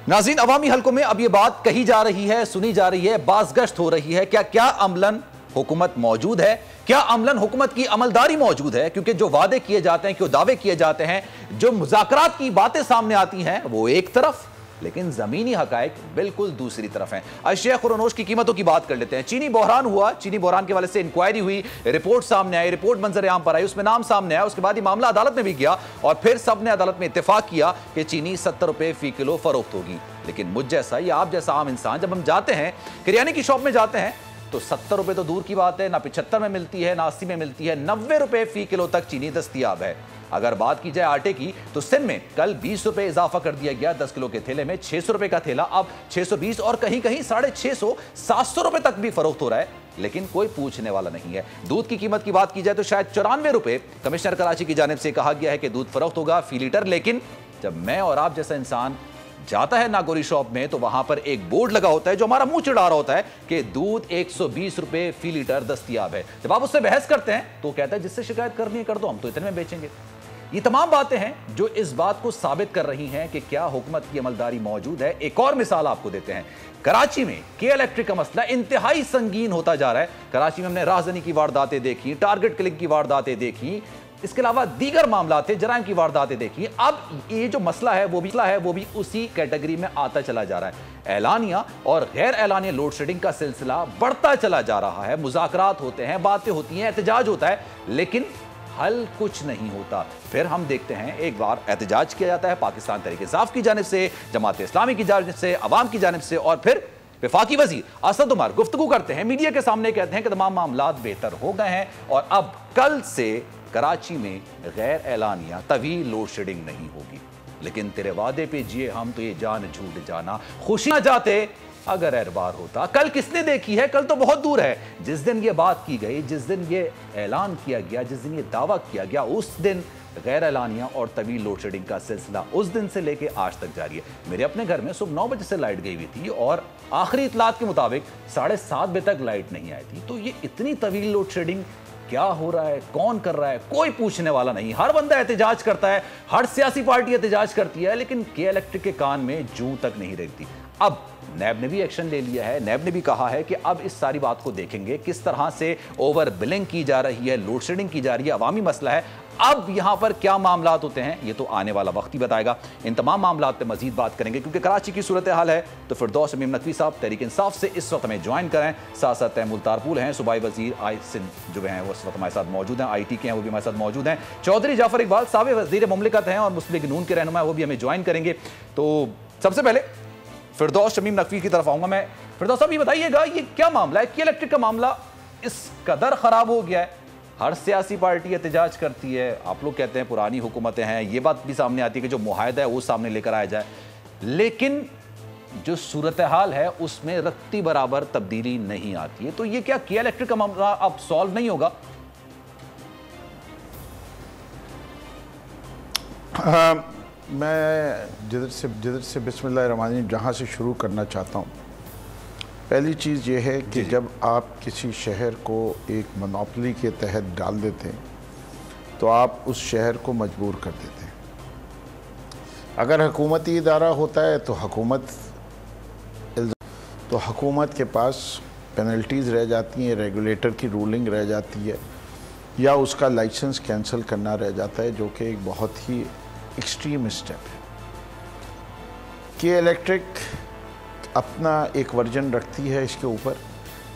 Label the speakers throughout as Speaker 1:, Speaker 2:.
Speaker 1: नाज़रीन, अवामी हलकों में अब यह बात कही जा रही है, सुनी जा रही है, बाज़गश्त हो रही है, क्या अमलन हुकूमत मौजूद है, क्या अमलन हुकूमत की अमलदारी मौजूद है? क्योंकि जो वादे किए जाते हैं, जो दावे किए जाते हैं, जो मुज़ाकरात की बातें सामने आती हैं, वो एक तरफ, लेकिन जमीनी हकायक बिल्कुल दूसरी तरफ हैं। अशिया खुरनोश की कीमतों की बात कर लेते हैं। चीनी बहरान हुआ, चीनी बहरान के वाले से इंक्वायरी हुई, रिपोर्ट सामने आई, रिपोर्ट मंजर आम पर आई, उसमें नाम सामने आया, उसके बाद ये मामला अदालत में भी गया और फिर सबने अदालत में इत्तेफाक किया कि चीनी 70 रुपए फी किलो फरोख्त होगी। लेकिन मुझ जैसा या आप जैसा आम इंसान जब हम जाते हैं, किराने की शॉप में जाते हैं, तो 70 रुपए तो दूर की बात है, ना 75 में मिलती है, ना 80 में मिलती है, 90 रुपए फी किलो तक चीनी दस्तयाब है। अगर बात की जाए आटे की, तो सिंध में कल 20 रुपए इजाफा कर दिया गया। 10 किलो के थैले में 600 रुपए का थैला अब 620 और कहीं कहीं 650, 700 रुपए तक भी फरोख्त हो रहा है, लेकिन कोई पूछने वाला नहीं है। दूध की कीमत की बात की जाए तो शायद 94 रुपए कमिश्नर कराची की जानिब से कहा गया है कि दूध फरोख्त होगा फी लीटर, लेकिन जब मैं और आप जैसा इंसान जाता है नागोरी शॉप में, तो वहां पर एक बोर्ड लगा होता है जो हमारा मुंह चिढ़ा रहा होता है कि दूध 120 रुपए फी लीटर दस्तयाब है। जब आप उससे बहस करते हैं तो कहता है जिससे शिकायत करनी है कर दो, हम तो इतने में बेचेंगे। ये तमाम बातें हैं जो इस बात को साबित कर रही हैं कि क्या हुकूमत की अमलदारी मौजूद है। एक और मिसाल आपको देते हैं। कराची में के इलेक्ट्रिक का मसला इंतहाई संगीन होता जा रहा है। कराची में हमने राहजनी की वारदातें देखी, टारगेट किलिंग की वारदातें देखी, इसके अलावा दीगर मामला थे, जराइम की वारदातें देखी। अब ये जो मसला है वो भी उसी कैटेगरी में आता चला जा रहा है। ऐलानिया और गैर ऐलानिया लोड शेडिंग का सिलसिला बढ़ता चला जा रहा है। मुज़ाकरात होते हैं, बातें होती हैं, एहतजाज होता है, लेकिन हल कुछ नहीं होता। फिर हम देखते हैं एक बार एहतजाज किया जाता है पाकिस्तान तहरीक इंसाफ की जानिब से, जमात इस्लामी की जानिब से, अवाम की जानिब से, और फिर वफाकी वजीर असद उमर गुफ्तगू करते हैं, मीडिया के सामने कहते हैं कि तमाम मामला बेहतर हो गए हैं और अब कल से कराची में गैर ऐलानिया तवील लोड शेडिंग नहीं होगी। लेकिन तेरे वादे पे जिए हम, तो ये जान झूठ जाना, खुशी ना जाते अगर एतबार होता। कल किसने देखी है? कल तो बहुत दूर है। जिस दिन ये बात की गई, जिस दिन ये ऐलान किया गया, जिस दिन ये दावा किया गया, उस दिन गैर ऐलानिया और तवील लोड शेडिंग का सिलसिला उस दिन से लेके आज तक जारी है। मेरे अपने घर में सुबह 9 बजे से लाइट गई हुई थी और आखिरी इतलात के मुताबिक 7:30 बजे तक लाइट नहीं आई थी। तो ये इतनी तवील लोड शेडिंग क्या हो रहा है, कौन कर रहा है, कोई पूछने वाला नहीं। हर बंदा एहतजाज करता है, हर सियासी पार्टी एहतजाज करती है, लेकिन के इलेक्ट्रिक के कान में जूं तक नहीं रहती। अब नैब ने भी एक्शन ले लिया है। नैब ने भी कहा है कि अब इस सारी बात को देखेंगे, किस तरह से ओवर बिलिंग की जा रही है, लोड शेडिंग की जा रही है, अवामी मसला है। अब यहां पर क्या मामलात होते हैं ये तो आने वाला वक्त ही बताएगा। इन तमाम मामलात पे मजीद बात करेंगे, क्योंकि कराची की सूरत हाल है तो फिरदौस शमीम नकवी साहब तहरीक इंसाफ से इस वक्त हमें ज्वाइन करें। साथ साथ तैमूर तारपुल हैं, सूबाई वजीर आई सिंध जो हैं वो इस वक्त हमारे साथ मौजूद हैं, IT के हैं वो भी हमारे साथ मौजूद हैं। चौधरी जाफर इकबाल साबिक़ वज़ीर मुमलिकत हैं और मुस्लिम लीग नून के रहनुमा वो भी हमें ज्वाइन करेंगे। तो सबसे पहले फिरदौस शमीम नकवी की तरफ आऊंगा मैं। फिरदौस साहब ये बताइएगा, ये क्या मामला है? के इलेक्ट्रिक का मामला इस कदर खराब हो गया है, हर सियासी पार्टी एहतजाज करती है, आप लोग कहते हैं पुरानी हुकूमतें हैं, ये बात भी सामने आती है कि जो मुआहदा है वो सामने लेकर आया जाए, लेकिन जो सूरत हाल है उसमें रत्ती बराबर तब्दीली नहीं आती है। तो ये क्या के इलेक्ट्रिक का मामला अब सॉल्व नहीं होगा?
Speaker 2: मैं जिधर से बिस्मिल्लाहिर्रहमानिर्रहीम जहाँ से शुरू करना चाहता हूँ, पहली चीज़ ये है कि जब आप किसी शहर को एक मोनोपोली के तहत डाल देते हैं तो आप उस शहर को मजबूर कर देते हैं। अगर हुकूमती इदारा होता है तो हुकूमत के पास पेनल्टीज़ रह जाती हैं, रेगुलेटर की रूलिंग रह जाती है, या उसका लाइसेंस कैंसिल करना रह जाता है, जो कि एक बहुत ही एक्सट्रीम स्टेप है। के इलेक्ट्रिक अपना एक वर्जन रखती है इसके ऊपर,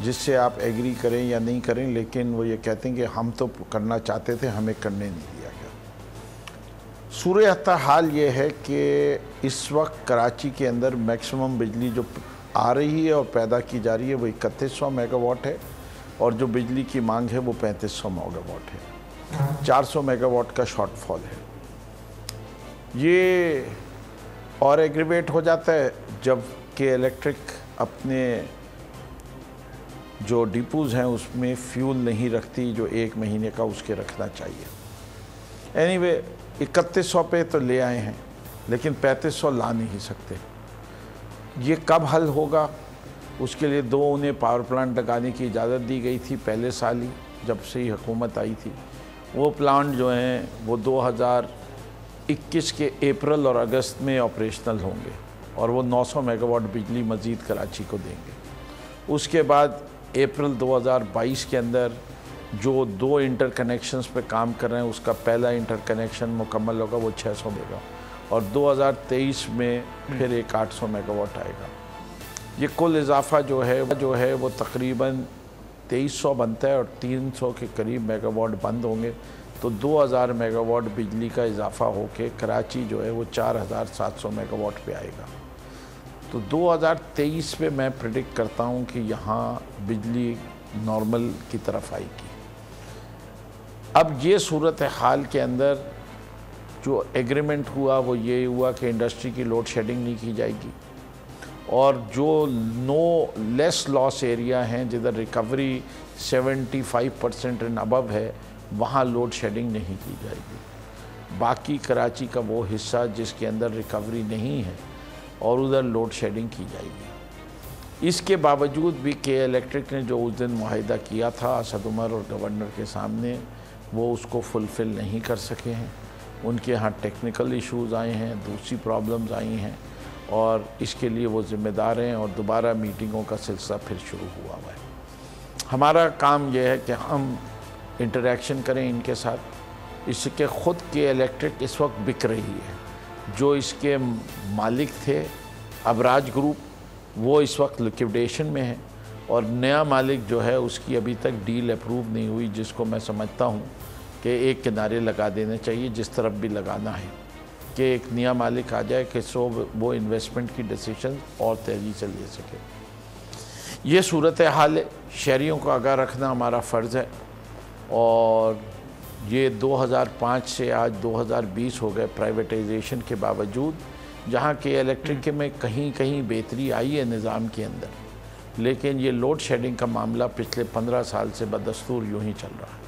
Speaker 2: जिससे आप एग्री करें या नहीं करें, लेकिन वो ये कहते हैं कि हम तो करना चाहते थे, हमें करने नहीं दिया गया। सूरत हाल ये है कि इस वक्त कराची के अंदर मैक्सिमम बिजली जो आ रही है और पैदा की जा रही है वो 3100 मेगावाट है, और जो बिजली की मांग है वो 3500 मेगावाट है। 400 मेगावाट का शॉर्टफॉल है। ये और एग्रीवेट हो जाता है जब के इलेक्ट्रिक अपने जो डिपोज़ हैं उसमें फ्यूल नहीं रखती जो 1 महीने का उसके रखना चाहिए। एनीवे 3100 पे तो ले आए हैं, लेकिन 3500 ला नहीं सकते। ये कब हल होगा? उसके लिए उन्हें पावर प्लांट लगाने की इजाज़त दी गई थी पहले साल ही, जब से ही हुकूमत आई थी। वो प्लांट जो हैं वो 2021 के अप्रैल और अगस्त में ऑपरेशनल होंगे। और वो 900 मेगावाट बिजली मज़ीद कराची को देंगे। उसके बाद अप्रैल 2022 के अंदर जो 2 इंटरकनेक्शंस पे काम कर रहे हैं उसका पहला इंटरकनेक्शन मुकम्मल होगा, वो 600 देगा, और 2023 में फिर एक 800 मेगावाट आएगा। ये कुल इजाफा जो है वो तकरीबन 2300 बनता है और 300 के करीब मेगावाट बंद होंगे, तो 2000 मेगावाट बिजली का इजाफा होके कराची जो है वो 4700 मेगावाट पे आएगा। तो 2023 में मैं प्रेडिक्ट करता हूँ कि यहाँ बिजली नॉर्मल की तरफ आएगी। अब ये सूरत हाल के अंदर जो एग्रीमेंट हुआ वो ये हुआ कि इंडस्ट्री की लोड शेडिंग नहीं की जाएगी, और जो लेस लॉस एरिया हैं जिधर रिकवरी 75% एंड अबव है वहाँ लोड शेडिंग नहीं की जाएगी। बाकी कराची का वो हिस्सा जिसके अंदर रिकवरी नहीं है और उधर लोड शेडिंग की जाएगी। इसके बावजूद भी के इलेक्ट्रिक ने जो उस दिन मुआहिदा किया था असद उमर और गवर्नर के सामने, वो उसको फुलफ़िल नहीं कर सके हैं। उनके यहाँ टेक्निकल इश्यूज़ आए हैं, दूसरी प्रॉब्लम्स आई हैं, और इसके लिए वो ज़िम्मेदार हैं, और दोबारा मीटिंगों का सिलसिला फिर शुरू हुआ है। हमारा काम यह है कि हम इंटरेक्शन करें इनके साथ। इसके ख़ुद के इलेक्ट्रिक इस वक्त बिक रही है। जो इसके मालिक थे अबराज ग्रुप, वो इस वक्त लिक्विडेशन में है, और नया मालिक जो है उसकी अभी तक डील अप्रूव नहीं हुई, जिसको मैं समझता हूँ कि एक किनारे लगा देने चाहिए, जिस तरफ भी लगाना है, कि एक नया मालिक आ जाए कि वो इन्वेस्टमेंट की डिसीजन और तेज़ी से ले सके। ये सूरत हाल है। शहरियों को आगाह रखना हमारा फ़र्ज़ है, और ये 2005 से आज 2020 हो गए प्राइवेटाइजेशन के बावजूद, जहाँ के इलेक्ट्रिक में कहीं कहीं बेहतरी आई है निज़ाम के अंदर, लेकिन ये लोड शेडिंग का मामला पिछले 15 साल से बदस्तूर यूँ ही चल रहा है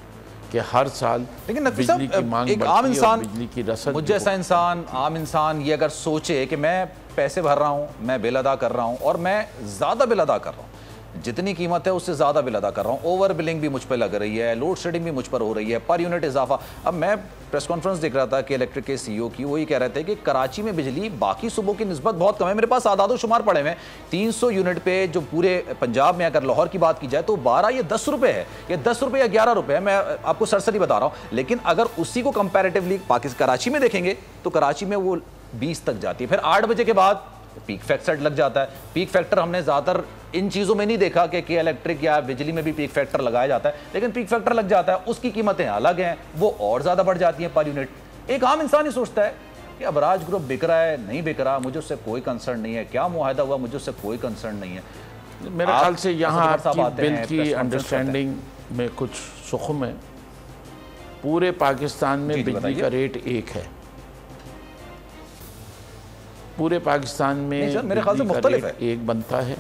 Speaker 2: कि हर साल
Speaker 1: लेकिन
Speaker 2: बिजली की मांग
Speaker 1: एक आम इंसान,
Speaker 2: बिजली की रसद,
Speaker 1: मुझ जैसा इंसान, आम इंसान ये अगर सोचे कि मैं पैसे भर रहा हूँ, मैं बिल अदा कर रहा हूँ, और मैं ज़्यादा बिल अदा कर रहा हूँ, जितनी कीमत है उससे ज़्यादा बिल अदा कर रहा हूँ, ओवर बिलिंग भी मुझ पर लग रही है, लोड शेडिंग भी मुझ पर हो रही है, पर यूनिट इजाफा। अब मैं प्रेस कॉन्फ्रेंस देख रहा था कि इलेक्ट्रिक के सीईओ की, वही कह रहे थे कि कराची में बिजली बाकी सूबों की निस्बत बहुत कम है। मेरे पास आदादो शुमार पड़े हुए हैं, 300 यूनिट पे जो पूरे पंजाब में, अगर लाहौर की बात की जाए तो 12 या 10 रुपये है, ये 10 रुपये या 11 रुपये है, मैं आपको सरसरी बता रहा हूँ। लेकिन अगर उसी को कंपैरेटिवली कराची में देखेंगे तो कराची में वो 20 तक जाती है। फिर 8 बजे के बाद पीक फैक्टर लग जाता है। पीक फैक्टर हमने ज़्यादातर इन चीज़ों में नहीं देखा कि इलेक्ट्रिक या बिजली में भी पीक फैक्टर लगाया जाता है, लेकिन पीक फैक्टर लग जाता है, उसकी कीमतें अलग हैं, वो और ज़्यादा बढ़ जाती हैं पर यूनिट। एक आम इंसान ही सोचता है कि अबराज ग्रुप बिक रहा है, नहीं बिक रहा, मुझे उससे कोई कंसर्न नहीं है, क्या मुआहदा हुआ मुझे उससे कोई कंसर्न नहीं है।
Speaker 2: मेरे ख्याल से यहाँ आपकी बिल की अंडरस्टैंडिंग में कुछ सुखम है। पूरे पाकिस्तान में बिजली का रेट एक है, पूरे पाकिस्तान में
Speaker 1: मेरे ख्याल से मुख्तलिफ है,
Speaker 2: एक बनता है,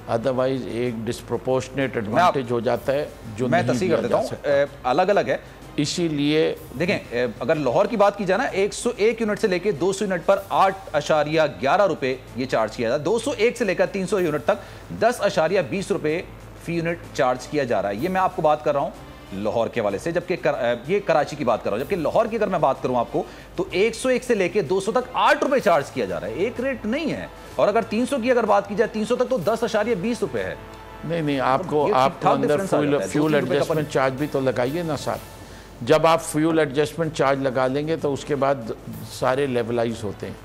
Speaker 2: अदरवाइज एक डिस्प्रोपोर्शनेट एडवांटेज हो जाता है जो मैं तस्दीक कर देता हूँ,
Speaker 1: अलग अलग है।
Speaker 2: इसीलिए
Speaker 1: देखें, अगर लाहौर की बात की जाए ना, 101 यूनिट से लेकर 200 यूनिट पर 8.11 रुपये ये चार्ज किया जाता है। 201 से लेकर 300 यूनिट तक 10.20 रुपये फी यूनिट चार्ज किया जा रहा है। ये मैं आपको बात कर रहा हूँ लाहौर के वाले से, जबकि ये कराची की बात कर रहा हूँ। जबकि लाहौर की अगर मैं बात करूँ आपको तो 101 से लेके 200 तक 8 रुपये चार्ज किया जा रहा है, एक रेट नहीं है। और अगर 300 की अगर बात की जाए, 300 तक तो 10.20 रुपये है।
Speaker 2: नहीं, आपको अंदर फ्यूल एडजस्टमेंट चार्ज भी तो लगाइए ना साथ। जब आप फ्यूल एडजस्टमेंट चार्ज लगा लेंगे तो उसके बाद सारे लेवलाइज होते हैं।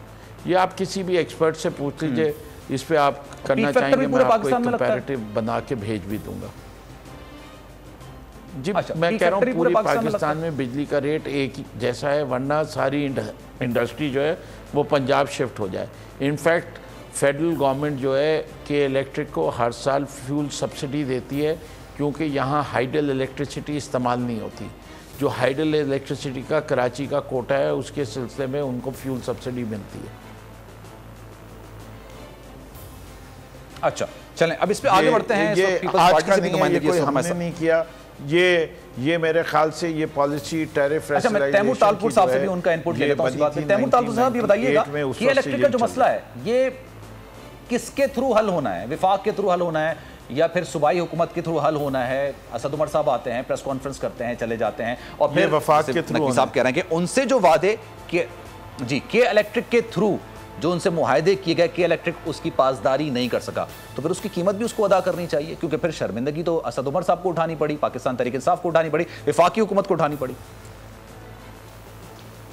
Speaker 2: ये आप किसी भी एक्सपर्ट से पूछ लीजिए, इस पे आप करना चाहेंगे, मैं आपको एक कंपैरेटिव बना के भेज भी दूंगा जी। मैं कह रहा हूँ पूरे पाकिस्तान में बिजली का रेट एक जैसा है, वरना सारी इंडस्ट्री जो है वो पंजाब शिफ्ट हो जाए। इनफैक्ट फेडरल गवर्नमेंट जो है के इलेक्ट्रिक को हर साल फ्यूल सब्सिडी देती है, क्योंकि यहाँ हाइडल इलेक्ट्रिसिटी इस्तेमाल नहीं होती। जो हाइडल इलेक्ट्रिसिटी का कराची का कोटा है, उसके सिलसिले में उनको फ्यूल सब्सिडी मिलती है।
Speaker 1: अच्छा, चलें अब इस पे आगे बढ़ते हैं।
Speaker 2: ये आज का हमने नहीं किया, ये मेरे ख्याल से ये पॉलिसी टैरिफ
Speaker 1: अच्छा, मैं तैमूर तालपुर साहब से भी उनका इनपुट ले लेता हूं इस बात में। तैमूर तालपुर साहब ये बताइएगा कि इलेक्ट्रिक का जो मसला है ये किसके थ्रू हल होना है? विफाक के थ्रू हल होना है या फिर सूबाई हुकूमत के थ्रू हल होना है? असद उमर साहब आते हैं, प्रेस कॉन्फ्रेंस करते हैं, चले जाते हैं, और फिर
Speaker 2: वफाक के थ्रू
Speaker 1: साहब कह रहे हैं कि उनसे जो वादे के जी के इलेक्ट्रिक के थ्रू जो उनसे मुआहदे किए गए कि इलेक्ट्रिक उसकी पासदारी नहीं कर सका, तो फिर उसकी कीमत भी उसको अदा करनी चाहिए, क्योंकि फिर शर्मिंदगी तो असद उमर साहब को उठानी पड़ी, पाकिस्तान तहरीक इंसाफ को उठानी पड़ी, वफाकी हुकूमत को उठानी पड़ी।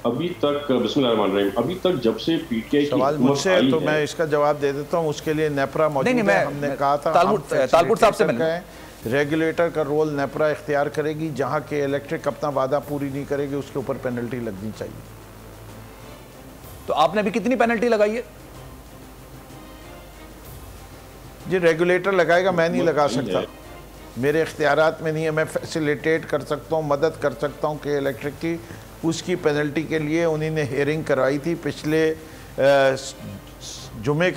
Speaker 3: अभी तक बिस्मिल्लाहिर्रहमानिर्रहीम, अभी तक जब से पीटीआई
Speaker 2: सवाल मुझसे है तो मैं इसका जवाब दे देता हूँ। उसके लिए नेपरा मौजूद है। हमने कहा था
Speaker 1: तालपुर साहब से मिलना है,
Speaker 2: रेगुलेटर का रोल नेपरा इख्तियार करेगी, जहां के इलेक्ट्रिक अपना वादा पूरी नहीं करेगी उसके ऊपर पेनल्टी लगनी चाहिए।
Speaker 1: तो आपने अभी कितनी पेनल्टी लगाई है?
Speaker 2: जी रेगुलेटर लगाएगा, मैं नहीं लगा सकता, मेरे इख्तियारात में नहीं है। मैं फैसिलिटेट कर सकता हूँ, मदद कर सकता हूँ कि इलेक्ट्रिक की उसकी पेनल्टी के लिए उन्हीं ने हेयरिंग करवाई थी, पिछले जुमे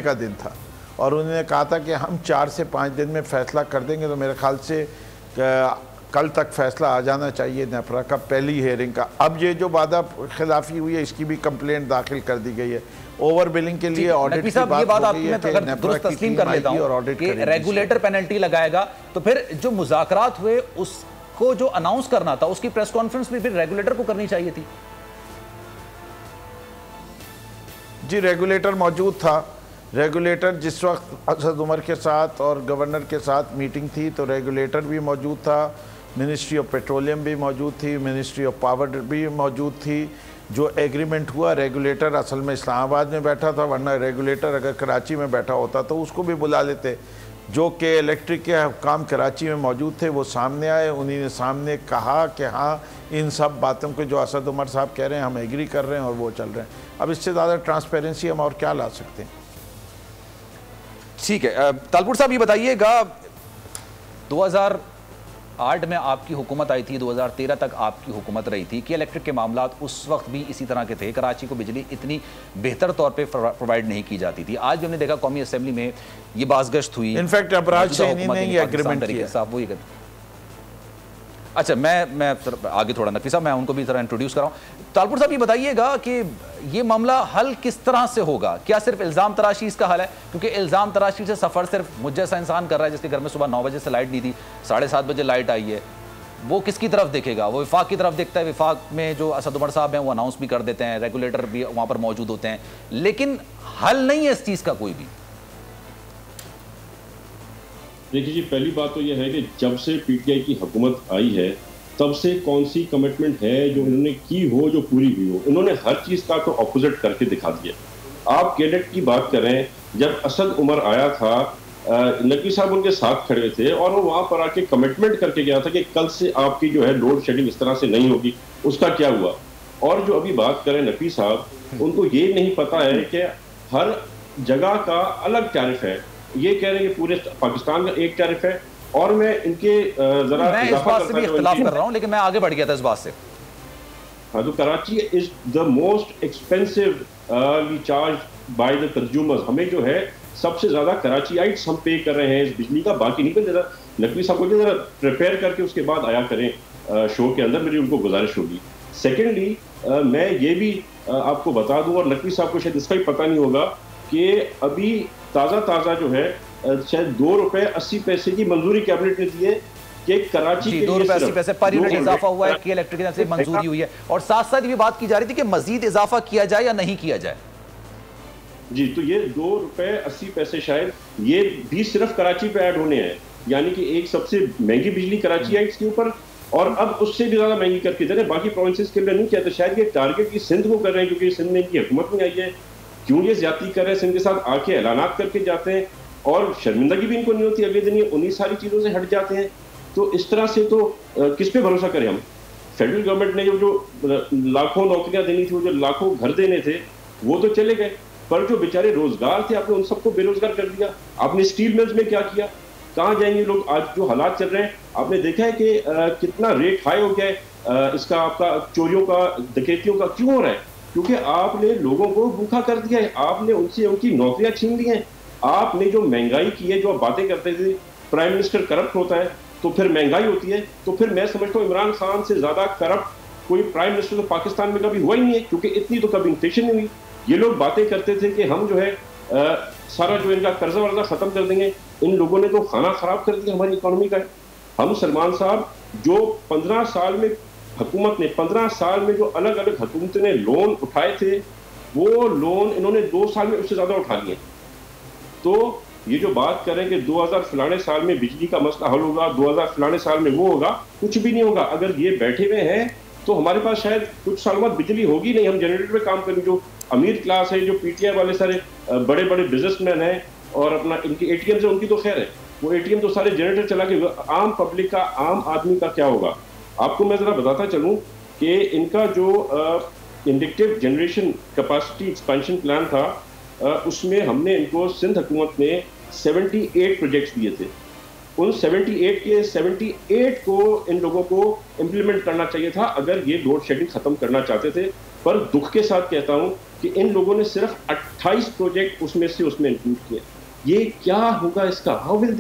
Speaker 2: का दिन था, और उन्होंने कहा था कि हम 4 से 5 दिन में फ़ैसला कर देंगे। तो मेरे ख्याल से कल तक फ़ैसला आ जाना चाहिए नेपरा का, पहली हेयरिंग का। अब ये जो वादा खिलाफी हुई है इसकी भी कंप्लेंट दाखिल कर दी गई है। ओवर बिलिंग के लिए ऑडिट की बात हो गई है कि नेपरा की टीम आएगी और ऑडिट करेगी।
Speaker 1: रेगुलेटर पेनल्टी लगाएगा तो फिर जो मुज़ाकरात हुए उसको जो अनाउंस करना था उसकी प्रेस कॉन्फ्रेंस भी फिर रेगुलेटर को करनी चाहिए थी।
Speaker 2: जी रेगुलेटर मौजूद था। रेगुलेटर जिस वक्त असद उमर के साथ और गवर्नर के साथ मीटिंग थी तो रेगुलेटर भी मौजूद था, मिनिस्ट्री ऑफ पेट्रोलियम भी मौजूद थी, मिनिस्ट्री ऑफ पावर भी मौजूद थी। जो एग्रीमेंट हुआ, रेगुलेटर असल में इस्लामाबाद में बैठा था, वरना रेगुलेटर अगर कराची में बैठा होता तो उसको भी बुला लेते। जो कि इलेक्ट्रिक के हुक्काम कराची में मौजूद थे वो सामने आए, उन्हीं ने सामने कहा कि हाँ इन सब बातों को जो असद उमर साहब कह रहे हैं हम एग्री कर रहे हैं और वो चल रहे हैं। अब इससे ज़्यादा ट्रांसपेरेंसी हम और क्या ला सकते हैं।
Speaker 1: ठीक है, तालपुर साहब ये बताइएगा, 2008 में आपकी हुकूमत आई थी, 2013 तक आपकी हुकूमत रही थी कि इलेक्ट्रिक के मामलात उस वक्त भी इसी तरह के थे, कराची को बिजली इतनी बेहतर तौर पे प्रोवाइड नहीं की जाती थी। आज भी हमने देखा कौमी असेंबली में ये बाज़गश्त हुई,
Speaker 2: इनफैक्ट अबराज सैनी ने ये एग्रीमेंट किया
Speaker 1: साहब, वो ये अच्छा मैं आगे थोड़ा नकवी साहब मैं उनको भी जरा इंट्रोड्यूस कराऊं। तालपुर साहब ये बताइएगा कि ये मामला हल किस तरह से होगा? क्या सिर्फ इल्ज़ाम तराशी इसका हल है? क्योंकि इल्ज़ाम तराशी से सफ़र सिर्फ मुझ जैसा इंसान कर रहा है जिसके घर में सुबह 9 बजे से लाइट नहीं थी, 7:30 बजे लाइट आई है, वो किसकी तरफ देखेगा? वो विफाक की तरफ देखता है। विफाक में जो असद उमर साहब हैं वो अनाउंस भी कर देते हैं, रेगुलेटर भी वहाँ पर मौजूद होते हैं, लेकिन हल नहीं है इस चीज़ का कोई भी।
Speaker 3: देखिए जी, पहली बात तो यह है कि जब से पीटीआई की हुकूमत आई है तब से कौन सी कमिटमेंट है जो इन्होंने की हो जो पूरी हुई हो? इन्होंने हर चीज़ का तो ऑपोजिट करके दिखा दिया। आप कैडेट की बात करें, जब असद उमर आया था नकवी साहब उनके साथ खड़े थे और वो वहाँ पर आके कमिटमेंट करके गया था कि कल से आपकी जो है लोड शेडिंग इस तरह से नहीं होगी। उसका क्या हुआ? और जो अभी बात करें नकवी साहब, उनको ये नहीं पता है कि हर जगह का अलग टैरिफ है। ये कह रहे हैं कि पूरे पाकिस्तान का एक टैरिफ है, और मैं इनके जरा
Speaker 1: मैं इस बात से भी इख्तिलाफ कर रहा हूं, लेकिन मैं आगे बढ़ गया था इस बात से।
Speaker 3: हाँ, तो Karachi is the most expensive charge by the consumers. हमें जो है सबसे ज्यादा कराचीइट्स हम पे कर रहे हैं इस बिजली का, बाकी नहीं। जरा नकवी साहब को जरा प्रिपेयर करके उसके बाद आया करें शो के अंदर, मेरी उनको गुजारिश होगी। सेकेंडली मैं ये भी आपको बता दूं, और नकवी साहब को शायद इसका भी पता नहीं होगा कि अभी ताज़ा जो है शायद ₹2.80 की मंजूरी कैबिनेट ने दी है कि कराची के
Speaker 1: ₹2.80 पर यूनिट इजाफा हुआ है कि इलेक्ट्रिक से मंजूरी हुई है, और साथ साथ ये बात की जा रही थी कि मजीद इजाफा किया जाए या नहीं किया जाए।
Speaker 3: जी, तो ये ₹2.80 शायद ये भी सिर्फ कराची पे ऐड होने हैं, यानी कि एक सबसे महंगी बिजली कराची है इसके ऊपर, और अब उससे भी ज्यादा महंगी करके दे रहे हैं। बाकी प्रोविंसेस के लिए नहीं किया, तो शायद ये टारगेट की सिंध को कर रहे हैं क्योंकि सिंध में इनकी हुकूमत में आई है। क्यों ये ज्यादती कर रहे हैं? सिंध के साथ आके ऐलानात करके जाते हैं और शर्मिंदगी भी इनको नहीं होती, अगले दिन ये उन्हीं सारी चीज़ों से हट जाते हैं। तो इस तरह से तो किस पे भरोसा करें हम? फेडरल गवर्नमेंट ने जो लाखों नौकरियां देनी थी, वो जो लाखों घर देने थे, वो तो चले गए, पर जो बेचारे रोजगार थे आपने उन सबको बेरोजगार कर दिया। आपने स्टील मिल्स में क्या किया? कहाँ जाएंगे लोग? आज जो हालात चल रहे हैं आपने देखा है कि कितना रेट हाई हो गया है इसका, आपका चोरियों का, डकैतियों का। क्यों हो रहा है? क्योंकि आपने लोगों को भूखा कर दिया है, आपने उनसे उनकी नौकरियां छीन ली हैं, आपने जो महंगाई की है, जो आप बातें करते थे प्राइम मिनिस्टर करप्ट होता है तो फिर महंगाई होती है, तो फिर मैं समझता हूँ इमरान खान से ज्यादा करप्ट कोई प्राइम मिनिस्टर तो पाकिस्तान में कभी हुआ ही नहीं है, क्योंकि इतनी तो कभी इन्फ्लेशन नहीं हुई। ये लोग बातें करते थे कि हम जो है सारा जो इनका कर्जा वर्जा खत्म कर देंगे, इन लोगों ने तो खाना खराब कर दिया हमारी इकोनॉमी का। हम सलमान साहब जो 15 साल में हुकूमत ने 15 साल में जो अलग अलग हुकूमतें ने लोन उठाए थे, वो लोन इन्होंने 2 साल में उससे ज्यादा उठा लिए। तो ये जो बात करें कि 2000 फलाने साल में बिजली का मसला हल होगा, 2000 फलाने साल में वो होगा, कुछ भी नहीं होगा। अगर ये बैठे हुए हैं तो हमारे पास शायद कुछ सालों बाद बिजली होगी नहीं, हम जनरेटर पे काम करेंगे। जो अमीर क्लास है, जो पीटीआई वाले सारे बड़े बड़े बिजनेसमैन हैं और अपना इनकी एटीएम से उनकी तो खैर है, वो एटीएम तो सारे जनरेटर चला के, आम पब्लिक का, आम आदमी का क्या होगा? आपको मैं जरा बताता चलूं कि इनका जो inductive generation capacity expansion plan था, उसमें हमने इनको सिंध हुकूमत ने 78 प्रोजेक्ट्स दिए थे। उन 78 के 78 को इन लोगों को इम्प्लीमेंट करना चाहिए था अगर ये लोड शेडिंग खत्म करना चाहते थे। पर दुख के साथ कहता हूं कि इन लोगों ने सिर्फ 28 प्रोजेक्ट उसमें इंक्लूड किए। ये क्या होगा इसका? How will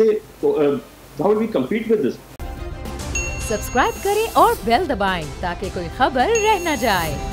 Speaker 3: we compete with this?
Speaker 4: Subscribe करें और बेल दबाएं ताकि कोई खबर रह न जाए।